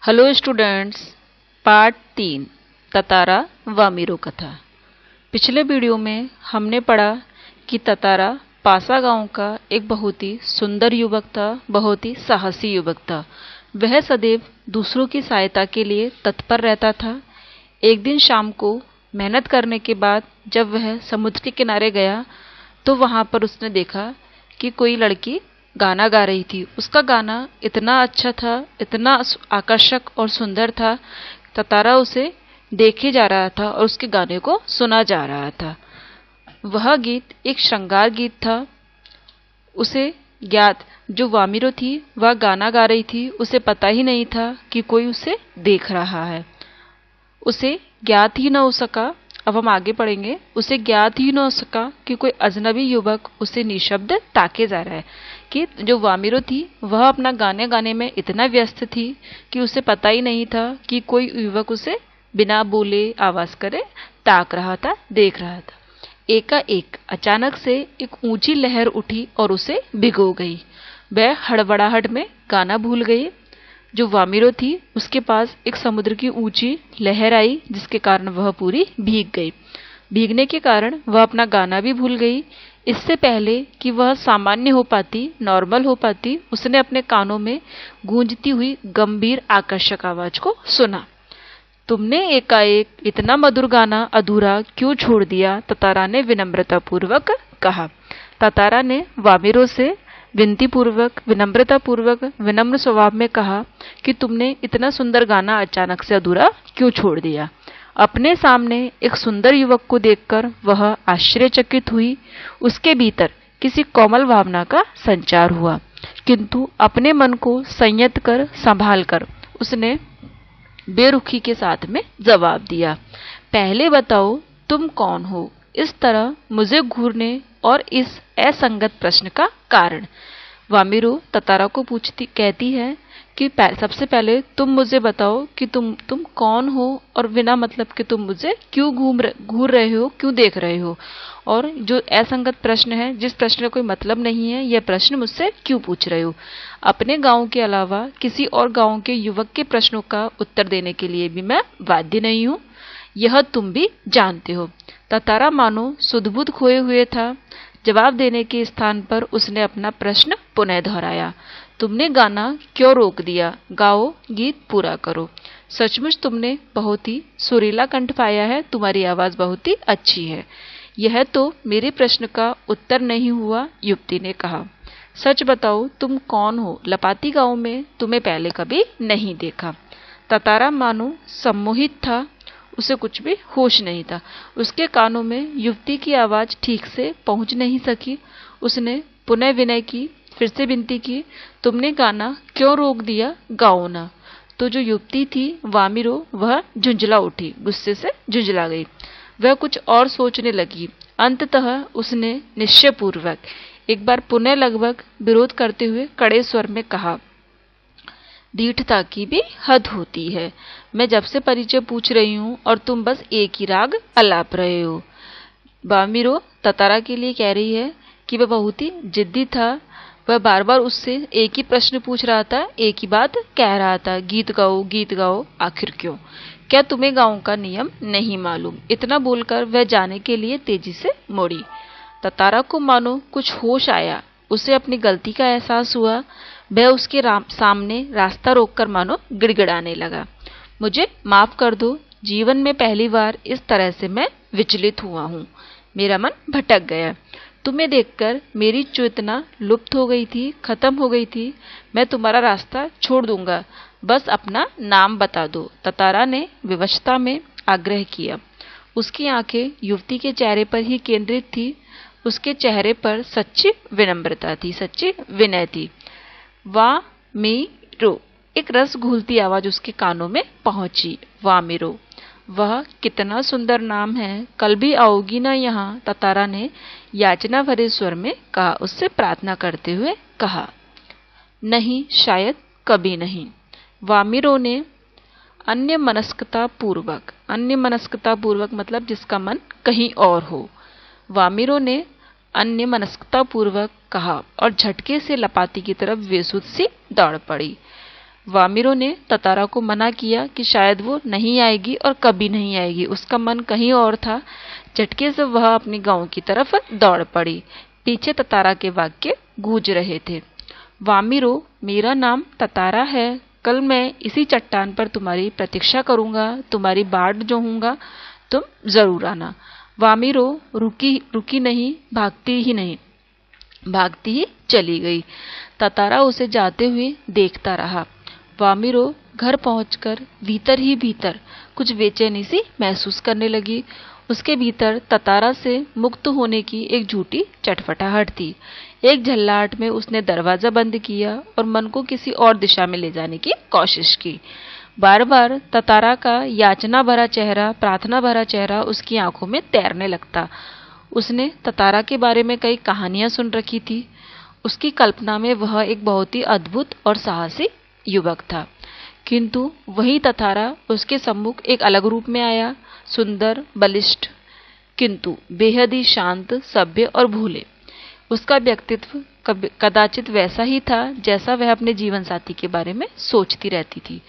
Hello students. Part 3 Tatara Vamiro कथा। पिछले video में हमने पढ़ा कि ततारा पासा गांव का एक बहुत ही सुंदर युवक था, बहुत ही साहसी युवक था। वह सदैव दूसरों की सहायता के लिए तत्पर रहता था। एक दिन शाम को मेहनत करने के बाद जब वह समुद्र के किनारे गया तो वहां पर उसने देखा कि कोई लड़की गाना गा रही थी। उसका गाना इतना अच्छा था, इतना आकर्षक और सुंदर था। ततारा उसे देखे जा रहा था और उसके गाने को सुना जा रहा था। वह गीत एक श्रृंगार गीत था। उसे ज्ञात जो वामिरो थी वह गाना गा रही थी, उसे पता ही नहीं था कि कोई उसे देख रहा है। उसे ज्ञात ही न हो सका, अब हम आगे पढ़ेंगे, उसे ज्ञात ही न हो सका कि कोई अजनबी युवक उसे निशब्द ताके जा रहा है। कि जो वामिरो थी वह अपना गाने गाने में इतना व्यस्त थी कि उसे पता ही नहीं था कि कोई युवक उसे बिना बोले आवाज करे ताक रहा था, देख रहा था। एकाएक अचानक से एक ऊंची लहर उठी और उसे भिगो गई। वह हड़बड़ाहट में गाना भूल गई। जो वामिरो थी उसके पास एक समुद्र की ऊंची लहर आई जिसके कारण वह पूरी भीग गई। भीगने के कारण वह अपना गाना भी भूल गई। इससे पहले कि वह सामान्य हो पाती, नॉर्मल हो पाती, उसने अपने कानों में गूंजती हुई गंभीर आकर्षक आवाज को सुना। तुमने एकाएक इतना मधुर गाना अधूरा क्यों छोड़ दिया? ततारा ने विनम्रतापूर्वक कहा। ततारा ने वामिरो से विनतीपूर्वक, विनम्रतापूर्वक, विनम्र स्वभाव में कहा कि तुमने इतना सुंदर गाना अचानक से अधूरा क्यों छोड़ दिया? अपने सामने एक सुंदर युवक को देखकर वह आश्चर्यचकित हुई। उसके भीतर किसी कोमल भावना का संचार हुआ, किंतु अपने मन को संयत कर, संभाल कर उसने बेरुखी के साथ में जवाब दिया, पहले बताओ तुम कौन हो? इस तरह मुझे घूरने और इस असंगत प्रश्न का कारण। वामिरो ततारा को कहती है कि सबसे पहले तुम मुझे बताओ कि तुम कौन हो और बिना मतलब कि तुम मुझे क्यों घूर रहे हो, क्यों देख रहे हो, और जो असंगत प्रश्न है, जिस प्रश्न का कोई मतलब नहीं है, यह प्रश्न मुझसे क्यों पूछ रहे हो? अपने गांव के अलावा किसी और गांव के युवक के प्रश्नों का उत्तर देने के लिए भी मैं बाध्य नहीं हूं, यह तुम भी जानते हो। ततारा मानो सुध-बुध खोए हुए था। जवाब देने के स्थान पर उसने अपना प्रश्न पुनः दोहराया, तुमने गाना क्यों रोक दिया? गाओ, गीत पूरा करो। सचमुच तुमने बहुत ही सुरीला कंठ पाया है, तुम्हारी आवाज बहुत ही अच्छी है। यह तो मेरे प्रश्न का उत्तर नहीं हुआ, युवती ने कहा। सच बताओ तुम कौन हो? लपाती गांव में तुम्हें पहले कभी नहीं देखा। ततारा मानो सम्मोहित था, उसे कुछ भी होश नहीं था। उसके कानों में युवती की आवाज ठीक से पहुंच नहीं सकी। उसने पुनः विनय की, फिर से विनती की, तुमने गाना क्यों रोक दिया? गाओ ना। तो जो युवती थी वामिरो, वह झुंझला उठी, गुस्से से झुंझला गई। वह कुछ और सोचने लगी। अंततः उसने निश्चयपूर्वक एक बार पुनः लगभग विरोध करते हुए कड़े स्वर में कहा, दीठता की भी हद होती है। मैं जब से परिचय पूछ रही हूँ और तुम बस एक ही राग अलाप रहे हो। वामिरो ततारा के लिए कह रही है कि वह बहुत ही जिद्दी था। वह बार बार उससे एक ही प्रश्न पूछ रहा था, एक ही बात कह रहा था, गीत गाओ, गीत गाओ, आखिर क्यों? क्या तुम्हें गाँव का नियम नहीं मालूम? इतना बोलकर वह जाने के लिए तेजी से मुड़ी। ततारा को मानो कुछ होश आया, उसे अपनी गलती का एहसास हुआ। वह उसके सामने रास्ता रोककर मानो गिड़गिड़ाने लगा, मुझे माफ कर दो, जीवन में पहली बार इस तरह से मैं विचलित हुआ हूँ। मेरा मन भटक गया। तुम्हें देखकर मेरी चेतना लुप्त हो गई थी, खत्म हो गई थी। मैं तुम्हारा रास्ता छोड़ दूंगा, बस अपना नाम बता दो। ततारा ने विवशता में आग्रह किया। उसकी आंखें युवती के चेहरे पर ही केंद्रित थी। उसके चेहरे पर सच्ची विनम्रता थी, सच्ची विनय थी। वामिरो, एक रस घुलती आवाज उसके कानों में पहुंची। वामिरो, वह कितना सुंदर नाम है, कल भी आओगी ना यहाँ? ततारा ने याचना भरे स्वर में कहा, उससे प्रार्थना करते हुए कहा। नहीं, शायद कभी नहीं। वामिरो ने अन्य मनस्कता पूर्वक मतलब जिसका मन कहीं और हो। वामिरो ने अन्य मनस्कता पूर्वक कहा और झटके से लपाती की तरफ बेसुध सी दौड़ पड़ी। वामिरो ने ततारा को मना किया कि शायद वो नहीं आएगी और कभी नहीं आएगी, उसका मन कहीं और था। झटके से वह अपनी गांव की तरफ दौड़ पड़ी। पीछे ततारा के वाक्य गूंज रहे थे। वामिरो, मेरा नाम ततारा है। कल मैं इसी चट्टान पर तुम्हारी प्रतीक्षा करूंगा। तुम्हारी बाट जोहूंगा, तुम जरूर आना। वामिरो रुकी नहीं, भागती ही चली गई। ततारा उसे जाते हुए देखता रहा। वामिरो घर पहुंचकर भीतर ही भीतर कुछ बेचैनी सी महसूस करने लगी। उसके भीतर ततारा से मुक्त होने की एक झूठी चटपटाहट थी। एक झल्लाहट में उसने दरवाजा बंद किया और मन को किसी और दिशा में ले जाने की कोशिश की। बार बार ततारा का याचना भरा चेहरा, प्रार्थना भरा चेहरा उसकी आंखों में तैरने लगता। उसने ततारा के बारे में कई कहानियां सुन रखी थी। उसकी कल्पना में वह एक बहुत ही अद्भुत और साहसी युवक था, किंतु वही ततारा उसके सम्मुख एक अलग रूप में आया। सुंदर, बलिष्ठ, किंतु बेहद ही शांत, सभ्य और भोले। उसका व्यक्तित्व कदाचित वैसा ही था जैसा वह अपने जीवन साथी के बारे में सोचती रहती थी,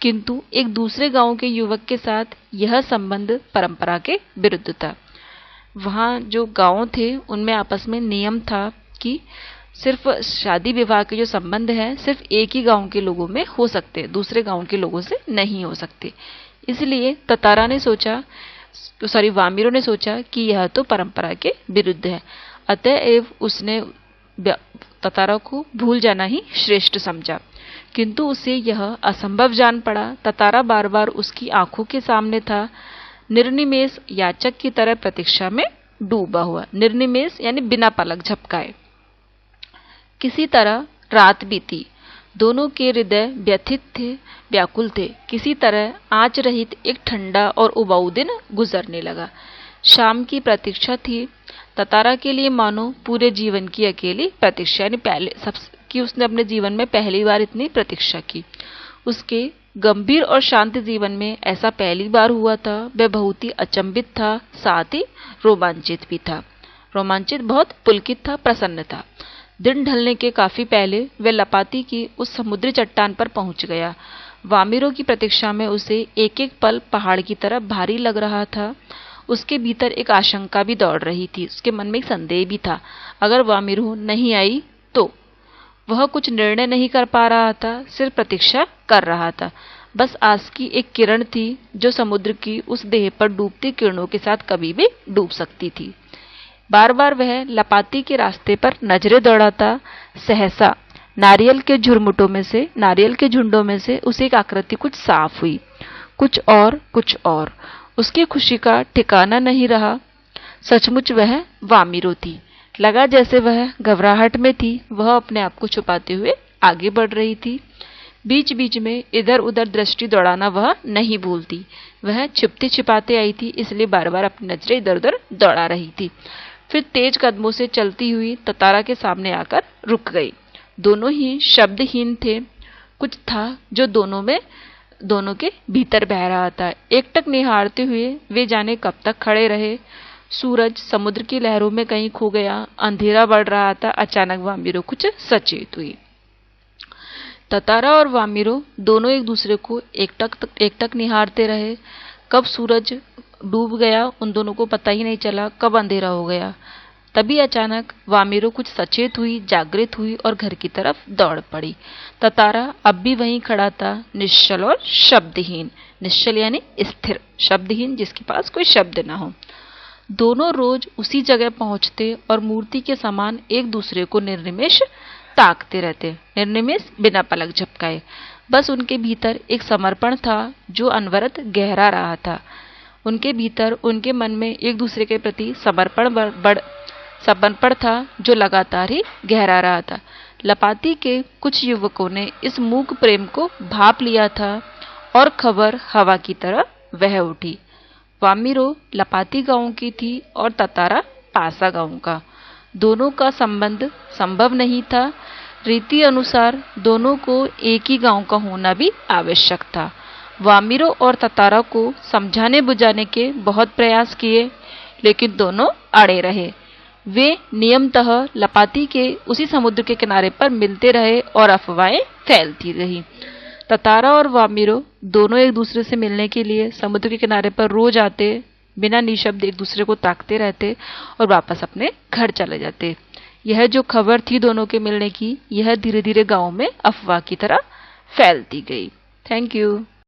किंतु एक दूसरे गांव के युवक के साथ यह संबंध परंपरा के विरुद्ध था। वहाँ जो गांव थे उनमें आपस में नियम था कि सिर्फ शादी विवाह के जो संबंध है सिर्फ एक ही गांव के लोगों में हो सकते, दूसरे गांव के लोगों से नहीं हो सकते। इसलिए वामिरो ने सोचा कि यह तो परंपरा के विरुद्ध है, अतएव उसने ततारा को भूल जाना ही श्रेष्ठ समझा। किंतु उसे यह असंभव जान पड़ा। ततारा बार बार उसकी आंखों के सामने था, निर्निमेष याचक की तरह प्रतीक्षा में डूबा हुआ। निर्निमेष यानी बिना पलक झपकाए। किसी तरह रात बीती। दोनों के हृदय व्यथित थे, व्याकुल थे। किसी तरह आंच रहित एक ठंडा और उबाऊ दिन गुजरने लगा। शाम की प्रतीक्षा थी ततारा के लिए मानो पूरे जीवन की अकेली प्रतीक्षा, यानी पहले कि उसने अपने जीवन में पहली बार इतनी प्रतीक्षा की। उसके गंभीर और शांत जीवन में ऐसा पहली बार हुआ था। वह बहुत ही अचंभित था, साथ ही रोमांचित भी था। रोमांचित, बहुत पुलकित था, प्रसन्न था। दिन ढलने के काफी पहले वह लपाती की उस समुद्री चट्टान पर पहुंच गया। वामिरो की प्रतीक्षा में उसे एक एक पल पहाड़ की तरह भारी लग रहा था। उसके भीतर एक आशंका भी दौड़ रही थी। उसके मन में एक संदेह भी था, अगर वामिरो नहीं आई तो। वह कुछ निर्णय नहीं कर पा रहा था, सिर्फ प्रतीक्षा कर रहा था। बस आस की एक किरण थी जो समुद्र की उस देह पर डूबती किरणों के साथ कभी भी डूब सकती थी। बार बार वह लपाती के रास्ते पर नजरें दौड़ाता। सहसा नारियल के झुंडों में से उसे एक आकृति कुछ साफ हुई। कुछ और। उसकी खुशी का ठिकाना नहीं रहा। सचमुच वह वामिरो थी। लगा जैसे वह घबराहट में थी। वह अपने आप को छुपाते हुए आगे बढ़ रही थी। बीच बीच में इधर उधर दृष्टि दौड़ाना वह नहीं भूलती। वह छिपते छिपाते आई थी, इसलिए बार बार अपनी नजरें इधर उधर दौड़ा रही थी। फिर तेज कदमों से चलती हुई ततारा के सामने आकर रुक गई। दोनों ही शब्दहीन थे। कुछ था जो दोनों के भीतर बह रहा था। एकटक निहारते हुए वे जाने कब तक खड़े रहे। सूरज समुद्र की लहरों में कहीं खो गया। अंधेरा बढ़ रहा था। अचानक वामिरो कुछ सचेत हुई। ततारा और वामिरो दोनों एक दूसरे को एकटक निहारते रहे। कब सूरज डूब गया उन दोनों को पता ही नहीं चला, कब अंधेरा हो गया। तभी अचानक वामिरो कुछ सचेत हुई, जागृत हुई और घर की तरफ दौड़ पड़ी। ततारा अब भी वहीं खड़ा था, निश्चल और शब्दहीन। निश्चल यानी स्थिर, शब्दहीन जिसके पास कोई शब्द ना हो। दोनों रोज उसी जगह पहुंचते और मूर्ति के समान एक दूसरे को निर्निमेष ताकते रहते। निर्निमेष, बिना पलक झपकाए। बस उनके भीतर एक समर्पण था जो अनवरत गहरा रहा था। उनके भीतर, उनके मन में एक दूसरे के प्रति समर्पण था जो लगातार ही गहरा रहा था। लपाती के कुछ युवकों ने इस मूक प्रेम को भाप लिया था और खबर हवा की तरह बह उठी। वामिरो लपाती गांव की थी और ततारा पासा गांव का। दोनों का संबंध संभव नहीं था। रीति अनुसार दोनों को एक ही गांव का होना भी आवश्यक था। वामिरो और ततारा को समझाने बुझाने के बहुत प्रयास किए, लेकिन दोनों अड़े रहे। वे नियमतः लपाती के उसी समुद्र के किनारे पर मिलते रहे और अफवाहें फैलती रही। ततारा और वामिरो दोनों एक दूसरे से मिलने के लिए समुद्र के किनारे पर रोज आते, बिना निशब्द एक दूसरे को ताकते रहते और वापस अपने घर चले जाते। यह जो खबर थी दोनों के मिलने की, यह धीरे धीरे गांव में अफवाह की तरह फैलती गई। Thank you.